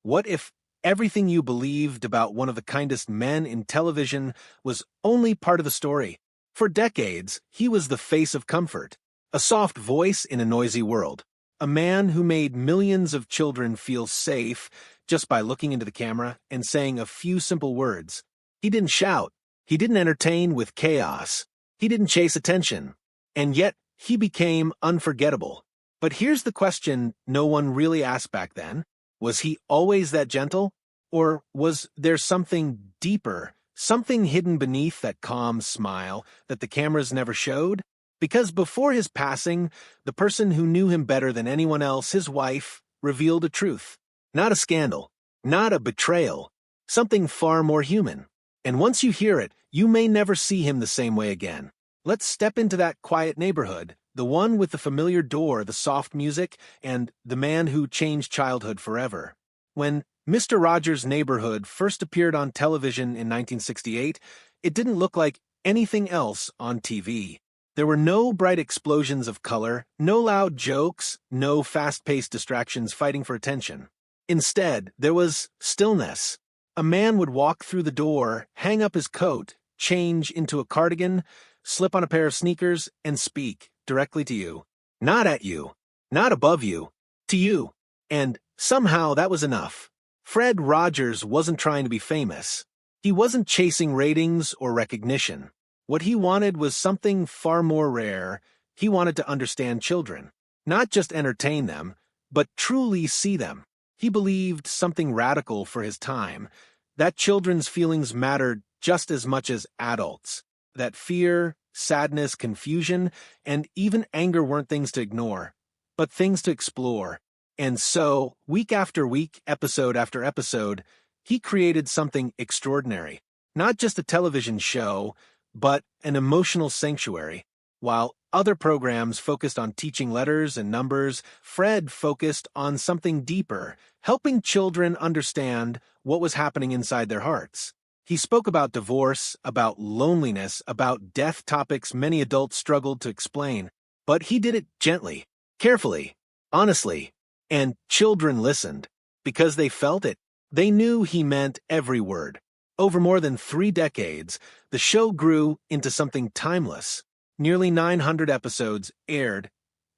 What if everything you believed about one of the kindest men in television was only part of the story? For decades, he was the face of comfort, a soft voice in a noisy world, a man who made millions of children feel safe just by looking into the camera and saying a few simple words. He didn't shout. He didn't entertain with chaos. He didn't chase attention. And yet, he became unforgettable. But here's the question no one really asked back then. Was he always that gentle? Or was there something deeper, something hidden beneath that calm smile that the cameras never showed? Because before his passing, the person who knew him better than anyone else, his wife, revealed a truth. Not a scandal, not a betrayal, something far more human. And once you hear it, you may never see him the same way again. Let's step into that quiet neighborhood, the one with the familiar door, the soft music, and the man who changed childhood forever. When Mr. Rogers' Neighborhood first appeared on television in 1968, it didn't look like anything else on TV. There were no bright explosions of color, no loud jokes, no fast-paced distractions fighting for attention. Instead, there was stillness. A man would walk through the door, hang up his coat, change into a cardigan, slip on a pair of sneakers, and speak directly to you. Not at you, not above you, to you. And somehow that was enough. Fred Rogers wasn't trying to be famous. He wasn't chasing ratings or recognition. What he wanted was something far more rare. He wanted to understand children. Not just entertain them, but truly see them. He believed something radical for his time, that children's feelings mattered just as much as adults, that fear, sadness, confusion, and even anger weren't things to ignore, but things to explore. And so, week after week, episode after episode, he created something extraordinary. Not just a television show, but an emotional sanctuary. While other programs focused on teaching letters and numbers, Fred focused on something deeper, helping children understand what was happening inside their hearts. He spoke about divorce, about loneliness, about death, topics many adults struggled to explain. But he did it gently, carefully, honestly, and children listened. Because they felt it. They knew he meant every word. Over more than 3 decades, the show grew into something timeless. Nearly 900 episodes aired,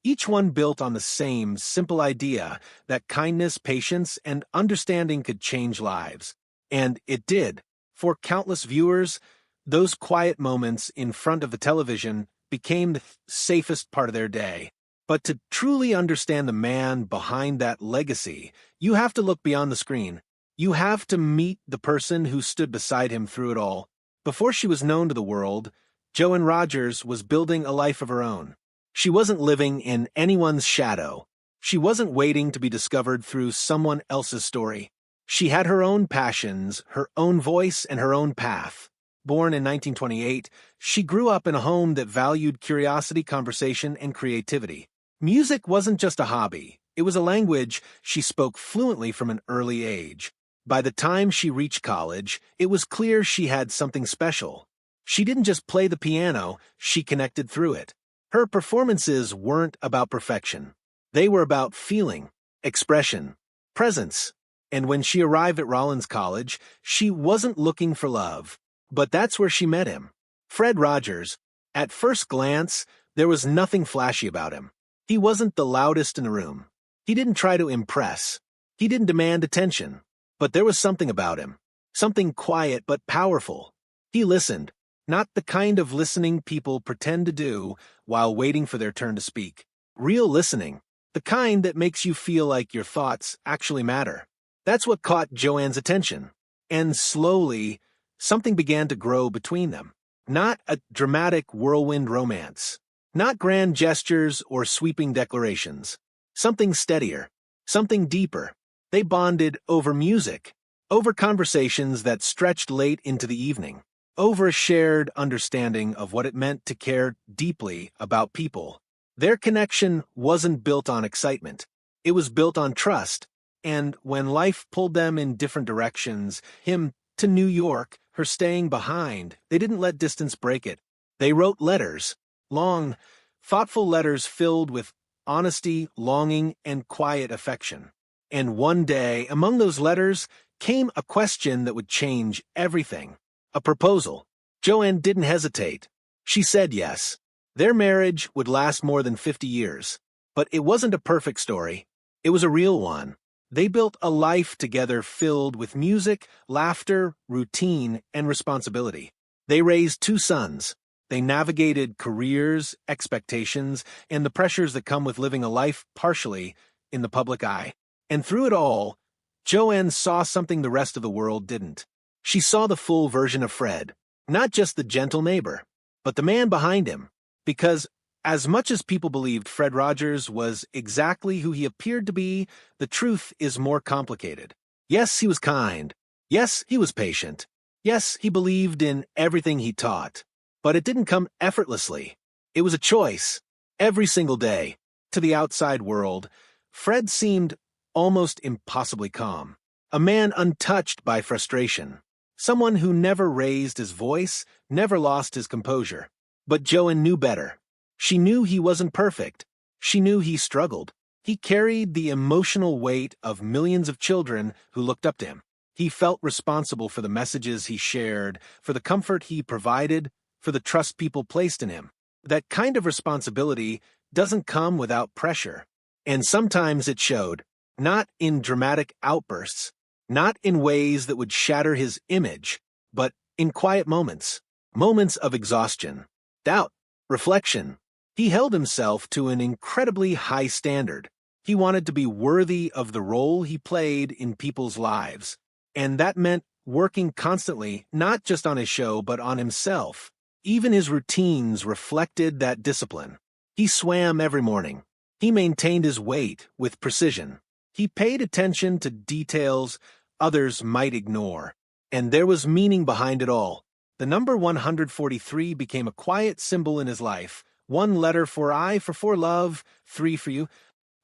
each one built on the same simple idea that kindness, patience, and understanding could change lives. And it did. For countless viewers, those quiet moments in front of the television became the safest part of their day. But to truly understand the man behind that legacy, you have to look beyond the screen. You have to meet the person who stood beside him through it all. Before she was known to the world, Joanne Rogers was building a life of her own. She wasn't living in anyone's shadow. She wasn't waiting to be discovered through someone else's story. She had her own passions, her own voice, and her own path. Born in 1928, she grew up in a home that valued curiosity, conversation, and creativity. Music wasn't just a hobby. It was a language she spoke fluently from an early age. By the time she reached college, it was clear she had something special. She didn't just play the piano, she connected through it. Her performances weren't about perfection. They were about feeling, expression, presence. And when she arrived at Rollins College, she wasn't looking for love. But that's where she met him. Fred Rogers. At first glance, there was nothing flashy about him. He wasn't the loudest in the room. He didn't try to impress. He didn't demand attention. But there was something about him. Something quiet but powerful. He listened. Not the kind of listening people pretend to do while waiting for their turn to speak. Real listening. The kind that makes you feel like your thoughts actually matter. That's what caught Joanne's attention. And slowly, something began to grow between them. Not a dramatic whirlwind romance. Not grand gestures or sweeping declarations. Something steadier. Something deeper. They bonded over music. Over conversations that stretched late into the evening. Over a shared understanding of what it meant to care deeply about people. Their connection wasn't built on excitement. It was built on trust. And when life pulled them in different directions, him to New York, her staying behind, they didn't let distance break it. They wrote letters. Long, thoughtful letters filled with honesty, longing, and quiet affection. And one day, among those letters, came a question that would change everything. A proposal. Joanne didn't hesitate. She said yes. Their marriage would last more than 50 years. But it wasn't a perfect story. It was a real one. They built a life together filled with music, laughter, routine, and responsibility. They raised 2 sons. They navigated careers, expectations, and the pressures that come with living a life partially in the public eye. And through it all, Joanne saw something the rest of the world didn't. She saw the full version of Fred, not just the gentle neighbor, but the man behind him. Because as much as people believed Fred Rogers was exactly who he appeared to be, the truth is more complicated. Yes, he was kind. Yes, he was patient. Yes, he believed in everything he taught. But it didn't come effortlessly. It was a choice. Every single day. To the outside world, Fred seemed almost impossibly calm. A man untouched by frustration. Someone who never raised his voice, never lost his composure. But Joanne knew better. She knew he wasn't perfect. She knew he struggled. He carried the emotional weight of millions of children who looked up to him. He felt responsible for the messages he shared, for the comfort he provided, for the trust people placed in him. That kind of responsibility doesn't come without pressure. And sometimes it showed, not in dramatic outbursts, not in ways that would shatter his image, but in quiet moments. Moments of exhaustion, doubt, reflection. He held himself to an incredibly high standard. He wanted to be worthy of the role he played in people's lives. And that meant working constantly, not just on his show, but on himself. Even his routines reflected that discipline. He swam every morning. He maintained his weight with precision. He paid attention to details others might ignore. And there was meaning behind it all. The number 143 became a quiet symbol in his life. 1 letter for I, for love, 3 for you.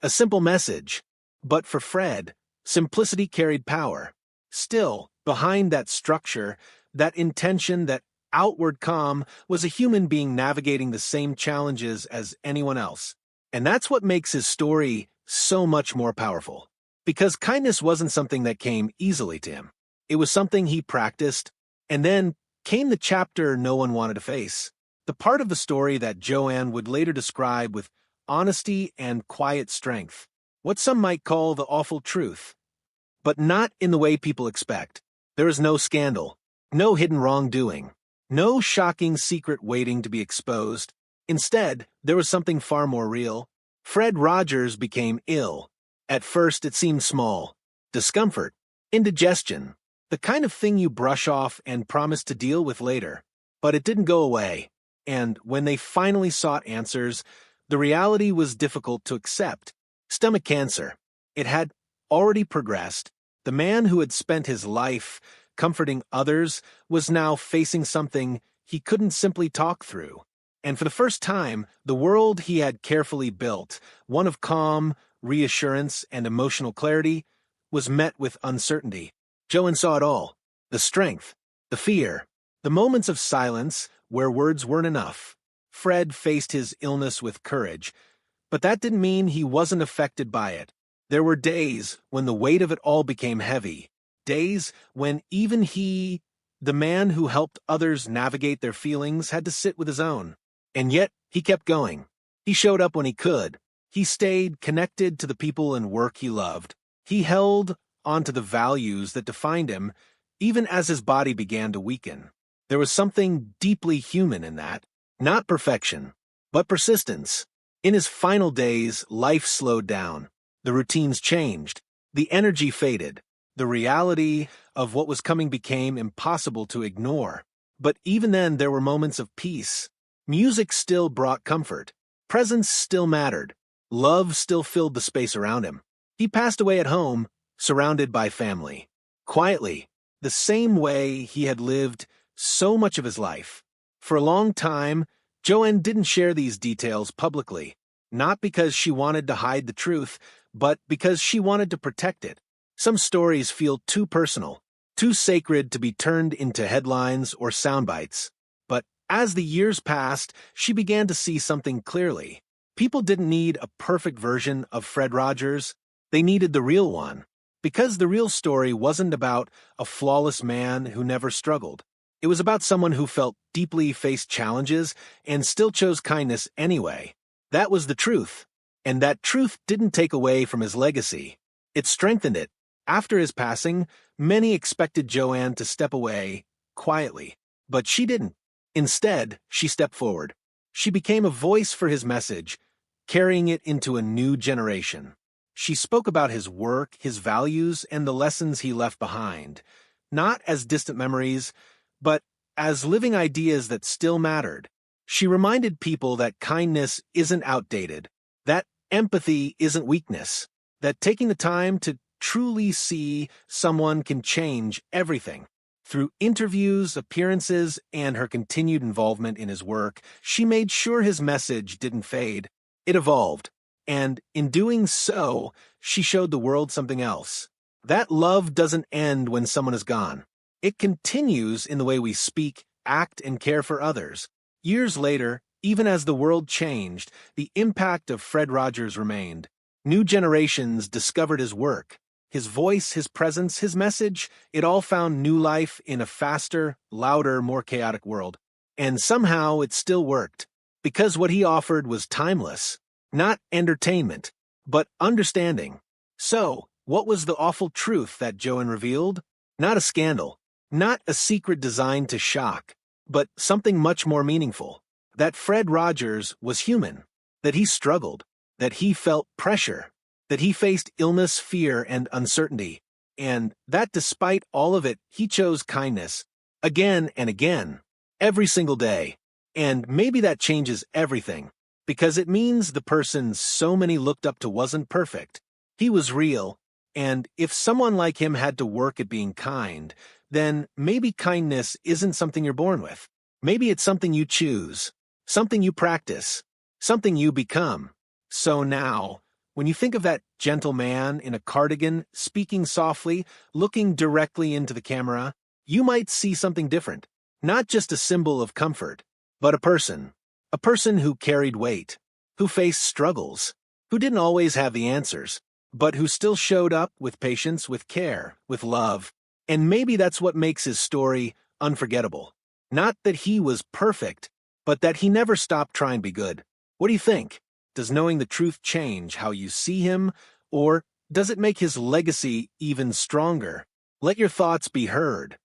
A simple message. But for Fred, simplicity carried power. Still, behind that structure, that intention, that outward calm, was a human being navigating the same challenges as anyone else. And that's what makes his story so much more powerful. Because kindness wasn't something that came easily to him. It was something he practiced, and then came the chapter no one wanted to face. The part of the story that Joanne would later describe with honesty and quiet strength. What some might call the awful truth. But not in the way people expect. There is no scandal, no hidden wrongdoing, no shocking secret waiting to be exposed. Instead, there was something far more real. Fred Rogers became ill. At first, it seemed small. Discomfort, indigestion, the kind of thing you brush off and promise to deal with later. But it didn't go away. And when they finally sought answers, the reality was difficult to accept. Stomach cancer. It had already progressed. The man who had spent his life comforting others was now facing something he couldn't simply talk through. And for the first time, the world he had carefully built, one of calm, reassurance, and emotional clarity, was met with uncertainty. Joanne saw it all. The strength, the fear, the moments of silence where words weren't enough. Fred faced his illness with courage, but that didn't mean he wasn't affected by it. There were days when the weight of it all became heavy. Days when even he, the man who helped others navigate their feelings, had to sit with his own. And yet, he kept going. He showed up when he could. He stayed connected to the people and work he loved. He held onto the values that defined him, even as his body began to weaken. There was something deeply human in that. Not perfection, but persistence. In his final days, life slowed down. The routines changed. The energy faded. The reality of what was coming became impossible to ignore. But even then, there were moments of peace. Music still brought comfort. Presence still mattered. Love still filled the space around him. He passed away at home, surrounded by family. Quietly, the same way he had lived so much of his life. For a long time, Joanne didn't share these details publicly, not because she wanted to hide the truth, but because she wanted to protect it. Some stories feel too personal, too sacred to be turned into headlines or sound bites. But as the years passed, she began to see something clearly. People didn't need a perfect version of Fred Rogers. They needed the real one. Because the real story wasn't about a flawless man who never struggled. It was about someone who felt deeply, faced challenges, and still chose kindness anyway. That was the truth. And that truth didn't take away from his legacy. It strengthened it. After his passing, many expected Joanne to step away, quietly. But she didn't. Instead, she stepped forward. She became a voice for his message, carrying it into a new generation. She spoke about his work, his values, and the lessons he left behind, not as distant memories, but as living ideas that still mattered. She reminded people that kindness isn't outdated, that empathy isn't weakness, that taking the time to truly see someone can change everything. Through interviews, appearances, and her continued involvement in his work, she made sure his message didn't fade. It evolved. And in doing so, she showed the world something else. That love doesn't end when someone is gone. It continues in the way we speak, act, and care for others. Years later, even as the world changed, the impact of Fred Rogers remained. New generations discovered his work. His voice, his presence, his message, it all found new life in a faster, louder, more chaotic world. And somehow it still worked, because what he offered was timeless. Not entertainment, but understanding. So, what was the awful truth that Joanne revealed? Not a scandal, not a secret designed to shock, but something much more meaningful. That Fred Rogers was human, that he struggled, that he felt pressure, that he faced illness, fear, and uncertainty, and that despite all of it, he chose kindness, again and again, every single day. And maybe that changes everything. Because it means the person so many looked up to wasn't perfect. He was real, and if someone like him had to work at being kind, then maybe kindness isn't something you're born with. Maybe it's something you choose, something you practice, something you become. So now, when you think of that gentle man in a cardigan, speaking softly, looking directly into the camera, you might see something different. Not just a symbol of comfort, but a person. A person who carried weight, who faced struggles, who didn't always have the answers, but who still showed up with patience, with care, with love. And maybe that's what makes his story unforgettable. Not that he was perfect, but that he never stopped trying to be good. What do you think? Does knowing the truth change how you see him, or does it make his legacy even stronger? Let your thoughts be heard.